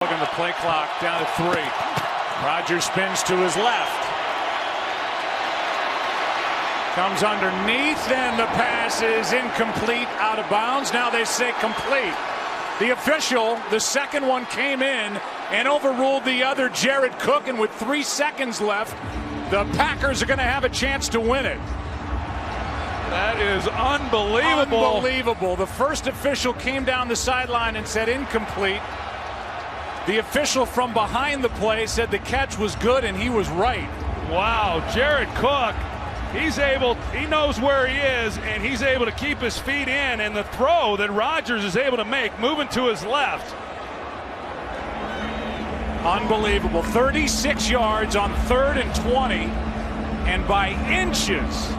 Look at the play clock down to 3. Rodgers spins to his left. Comes underneath, and the pass is incomplete, out of bounds. Now they say complete. The official, the second one, came in and overruled the other, Jared Cook, and with 3 seconds left, the Packers are going to have a chance to win it. That is unbelievable. Unbelievable. The first official came down the sideline and said incomplete. The official from behind the play said the catch was good, and he was right. Wow, Jared Cook, he knows where he is, and he's able to keep his feet in, and the throw that Rodgers is able to make, moving to his left. Unbelievable. 36 yards on 3rd and 20, and by inches,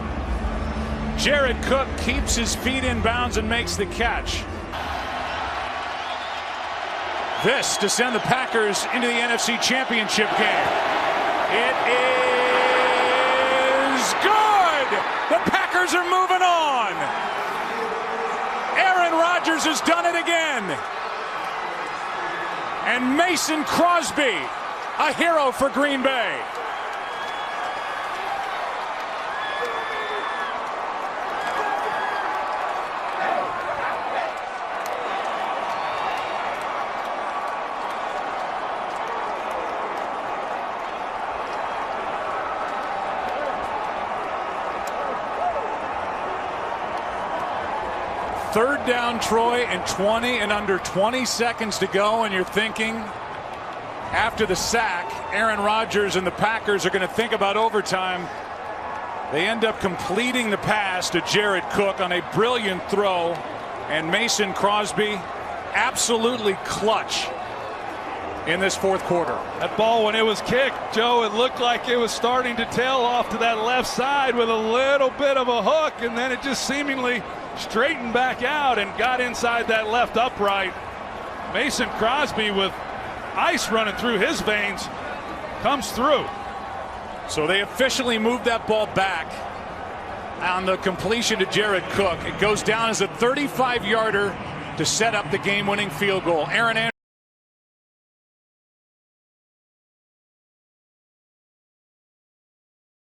Jared Cook keeps his feet in bounds and makes the catch. This to send the Packers into the NFC Championship game. It is good. The Packers are moving on. Aaron Rodgers has done it again. And Mason Crosby, a hero for Green Bay. Third down, Troy, and 20, and under 20 seconds to go, and you're thinking, after the sack, Aaron Rodgers and the Packers are going to think about overtime. They end up completing the pass to Jared Cook on a brilliant throw, and Mason Crosby absolutely clutch in this fourth quarter. That ball, when it was kicked, Joe, it looked like it was starting to tail off to that left side with a little bit of a hook, and then it just seemingly straightened back out and got inside that left upright. Mason Crosby, with ice running through his veins, comes through. So they officially moved that ball back on the completion to Jared Cook. It goes down as a 35-yarder to set up the game-winning field goal. Aaron